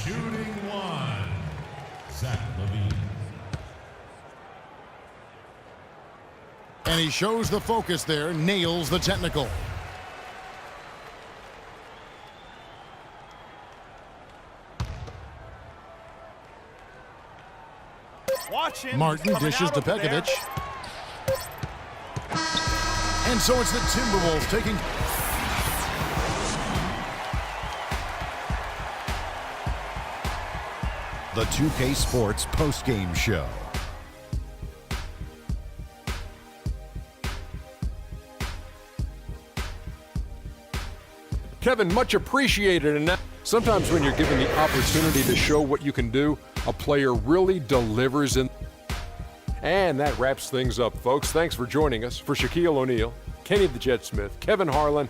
Shooting one, Zach LaVine. And he shows the focus there, nails the technical. Martin dishes to Pekovic. And so it's the Timberwolves taking... The 2K Sports postgame show. Kevin, much appreciated. And sometimes when you're given the opportunity to show what you can do, a player really delivers. And that wraps things up, folks. Thanks for joining us. For Shaquille O'Neal, Kenny the Jet Smith, Kevin Harlan,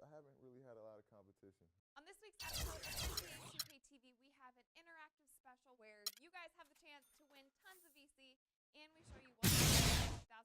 I haven't really had a lot of competition. On this week's episode of NBA 2K TV, we have an interactive special where you guys have the chance to win tons of VC, and we show you what to do in 2016.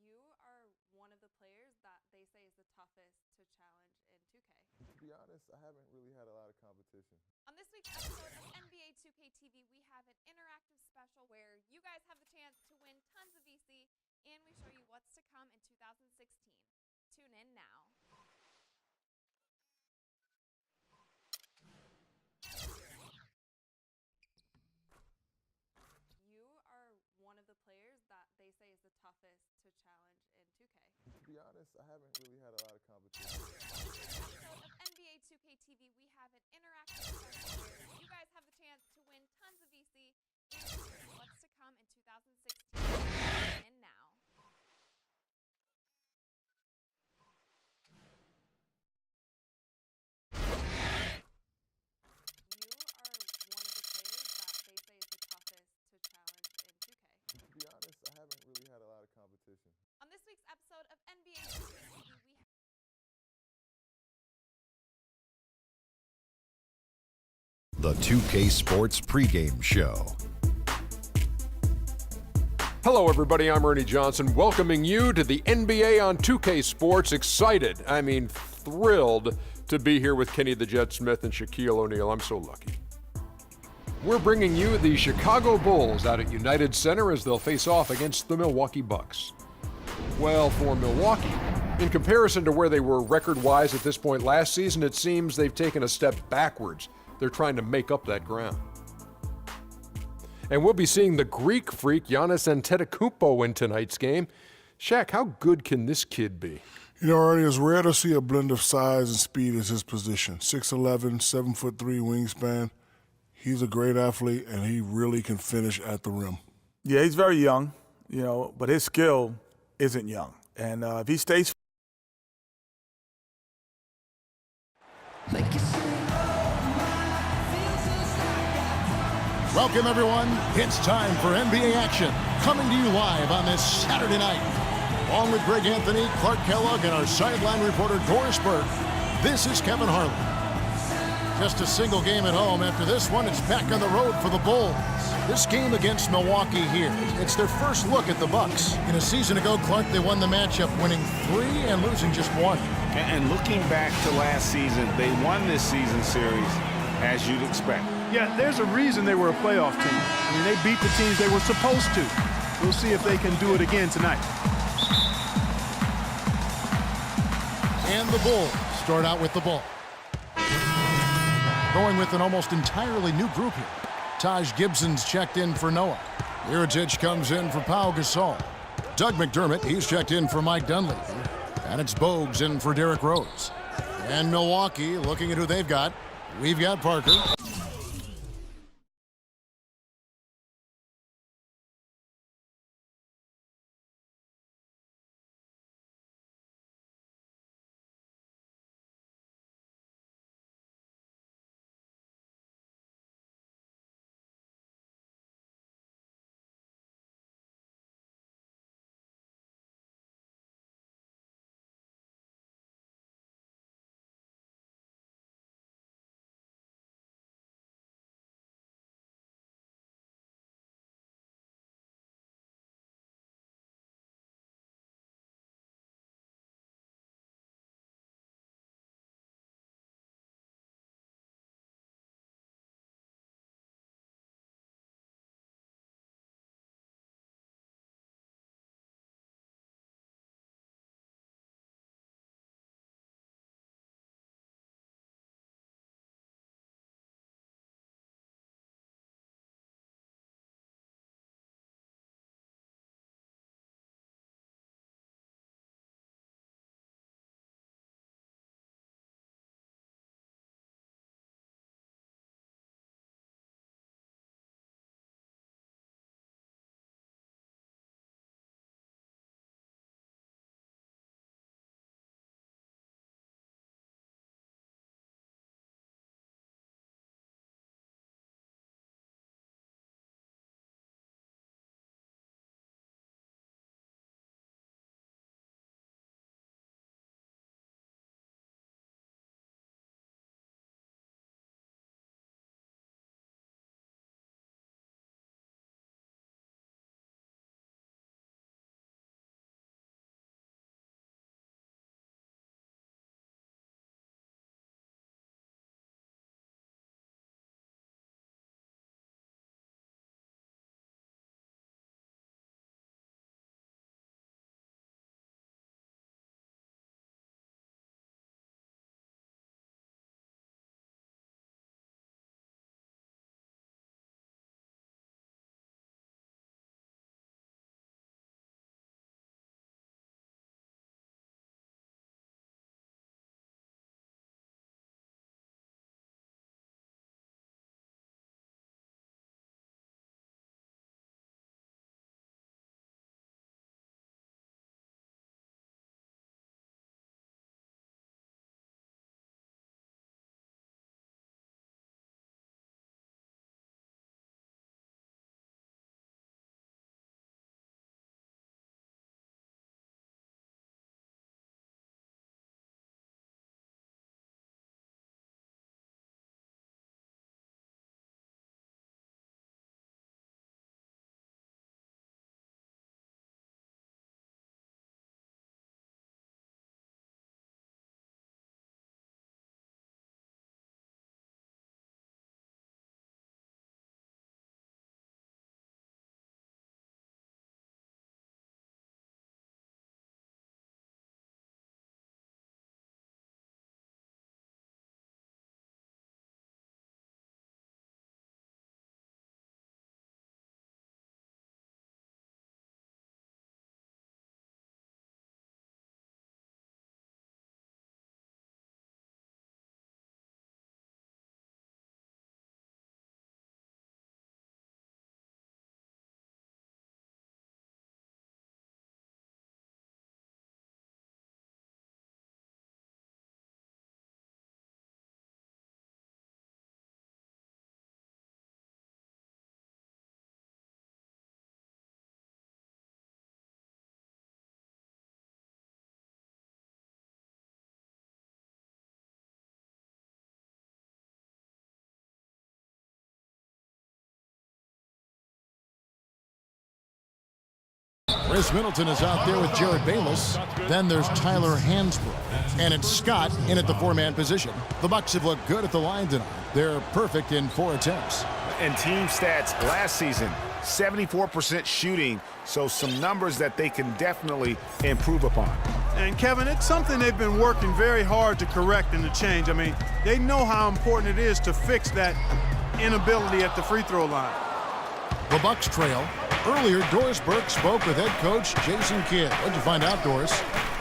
You are one of the players that they say is the toughest to challenge in 2K. To be honest, I haven't really had a lot of competition. On this week's episode of NBA 2K TV, we have an interactive special where you guys have the chance to win tons of VC, and we show you what's to come in 2016. Tune in now. You are one of the players that they say is the toughest to challenge in 2K. To be honest, I haven't really had a lot of competition. On this week's episode of NBA 2K TV, we have an interactive special where you guys have the chance to win tons of VC, and we show you what's to come in 2016. Tune in now. You are one of the players that they say is the toughest to challenge in 2K. To be honest, I haven't really had a lot of competition. On this week's episode of NBA 2K TV, we have The 2K Sports pregame show. hello, everybody. I'm Ernie Johnson, welcoming you to the NBA on 2K Sports. Excited, thrilled to be here with Kenny the Jet Smith and Shaquille O'Neal. I'm so lucky. We're bringing you the Chicago Bulls out at United Center as they'll face off against the Milwaukee Bucks. Well, for Milwaukee, in comparison to where they were record-wise at this point last season, it seems they've taken a step backwards. They're trying to make up that ground. And we'll be seeing the Greek freak Giannis Antetokounmpo in tonight's game. Shaq, how good can this kid be? You know, Ernie, it's rare to see a blend of size and speed as his position. 6'11", 7'3" wingspan. He's a great athlete, and he really can finish at the rim. Yeah, he's very young, but his skill isn't young. And if he stays... Welcome, everyone. It's time for NBA action, coming to you live on this Saturday night. Along with Greg Anthony, Clark Kellogg, and our sideline reporter, Doris Burke, this is Kevin Harlan. Just a single game at home. After this one, it's back on the road for the Bulls. This game against Milwaukee here, it's their first look at the Bucks. In a season ago, Clark, they won the matchup, winning 3 and losing just 1. And looking back to last season, they won this season series as you'd expect. Yeah, there's a reason they were a playoff team. I mean, they beat the teams they were supposed to. We'll see if they can do it again tonight. And the Bulls start out with the ball. going with an almost entirely new group here. Taj Gibson's checked in for Noah. Mirotic comes in for Pau Gasol. Doug McDermott, he's checked in for Mike Dunleavy. And it's Bogues in for Derrick Rose. And Milwaukee, looking at who they've got, we've got Parker. Chris Middleton is out there with Jared Bayless. Then there's Tyler Hansbrough. And it's Scott in at the four-man position. The Bucks have looked good at the line tonight. They're perfect in 4 attempts. And team stats last season, 74% shooting, so some numbers that they can definitely improve upon. And, Kevin, it's something they've been working very hard to correct and to change. I mean, they know how important it is to fix that inability at the free throw line. The Bucks trail. Earlier, Doris Burke spoke with head coach Jason Kidd. What'd you find out, Doris?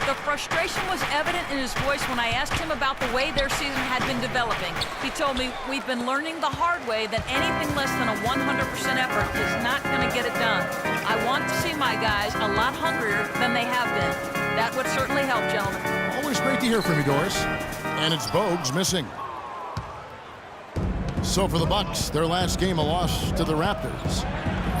The frustration was evident in his voice when I asked him about the way their season had been developing. He told me, we've been learning the hard way that anything less than a 100% effort is not going to get it done. I want to see my guys a lot hungrier than they have been. That would certainly help, gentlemen. Always great to hear from you, Doris. And it's Bogues missing. So for the Bucks, their last game a loss to the Raptors.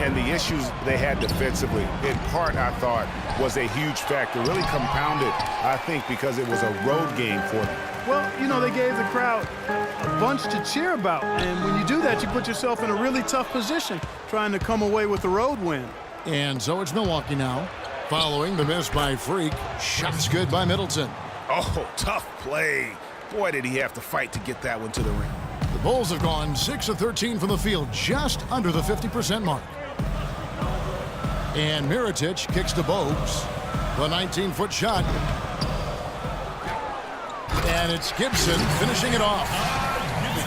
And the issues they had defensively, in part, I thought, was a huge factor. Really compounded, I think, because it was a road game for them. Well, you know, they gave the crowd a bunch to cheer about. And when you do that, you put yourself in a really tough position trying to come away with the road win. And so it's Milwaukee now. Following the miss by Freak, shots good by Middleton. Oh, tough play. Boy, did he have to fight to get that one to the rim. The Bulls have gone 6 of 13 from the field, just under the 50% mark. And Mirotic kicks to Bogues. The 19-foot shot. And it's Gibson finishing it off.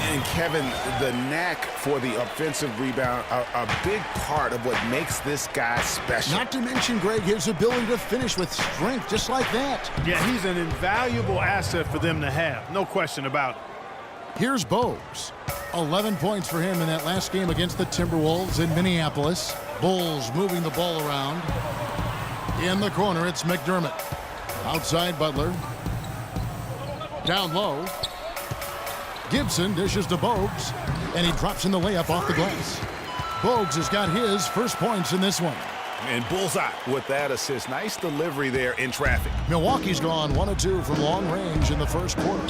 And Kevin, the knack for the offensive rebound, a big part of what makes this guy special. Not to mention, Greg, his ability to finish with strength just like that. Yeah, he's an invaluable asset for them to have. No question about it. Here's Bogues. 11 points for him in that last game against the Timberwolves in Minneapolis. Bulls moving the ball around. In the corner, it's McDermott. Outside, Butler. Down low. Gibson dishes to Bogues, and he drops in the layup off the glass. Bogues has got his first points in this one. And bullseye with that assist. Nice delivery there in traffic. Milwaukee's gone 1 of 2 from long range in the first quarter.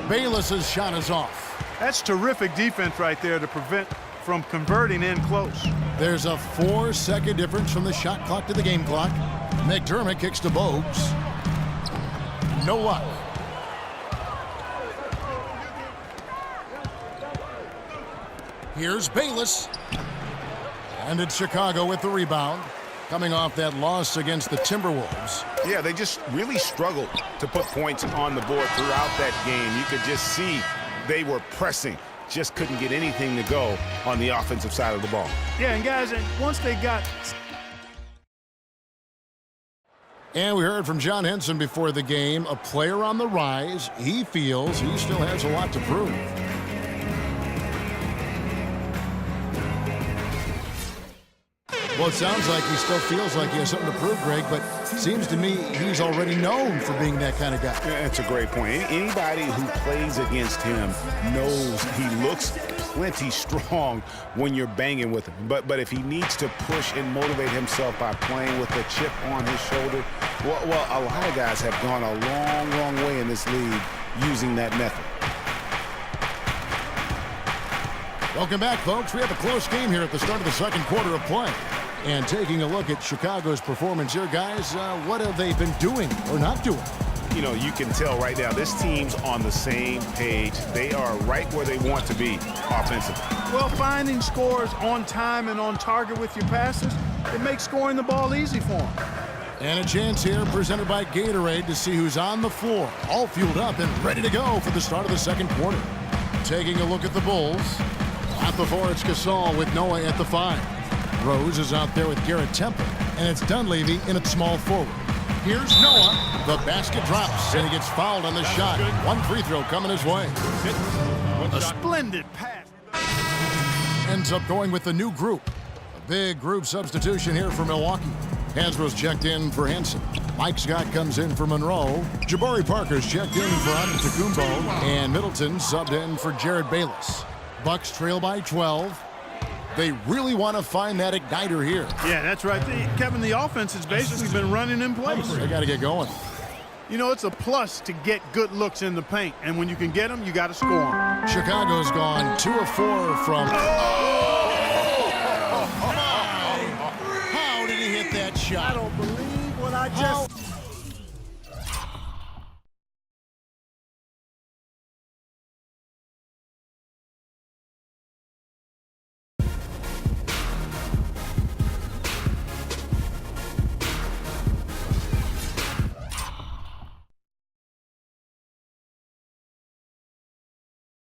Bayless's shot is off. That's terrific defense right there to prevent from converting in close. There's a 4-second difference from the shot clock to the game clock. McDermott kicks to Bogues. No luck. Here's Bayless. And it's Chicago with the rebound, coming off that loss against the Timberwolves. Yeah, they just really struggled to put points on the board throughout that game. You could just see they were pressing, just couldn't get anything to go on the offensive side of the ball. Yeah, and guys, once they got... And we heard from John Henson before the game, a player on the rise. He feels he still has a lot to prove. Well, it sounds like he still feels like he has something to prove, Greg, but it seems to me he's already known for being that kind of guy. Yeah, that's a great point. Anybody who plays against him knows he looks plenty strong when you're banging with him. But if he needs to push and motivate himself by playing with a chip on his shoulder, well, a lot of guys have gone a long, long way in this league using that method. Welcome back, folks. We have a close game here at the start of the second quarter of play. And taking a look at Chicago's performance here, guys, what have they been doing or not doing? You know, you can tell right now this team's on the same page. They are right where they want to be offensively. Well, finding scores on time and on target with your passes, it makes scoring the ball easy for them. And a chance here presented by Gatorade to see who's on the floor, all fueled up and ready to go for the start of the second quarter. Taking a look at the Bulls. At the 4, it's Gasol with Noah at the 5. Rose is out there with Garrett Temple, and it's Dunleavy in at small forward. Here's Noah. The basket drops, and he gets fouled on the shot. One free throw coming his way. A splendid pass. Ends up going with the new group. A big group substitution here for Milwaukee. Hansbrough's checked in for Henson. Mike Scott comes in for Monroe. Jabari Parker's checked in for Antetokounmpo. And Middleton subbed in for Jared Bayless. Bucks trail by 12. They really want to find that igniter here. Yeah, that's right. Kevin, the offense has basically been running in place. They got to get going. You know, it's a plus to get good looks in the paint, and when you can get them, you got to score them. Chicago's gone 2 of 4 from... How did he hit that shot? I don't believe what I just...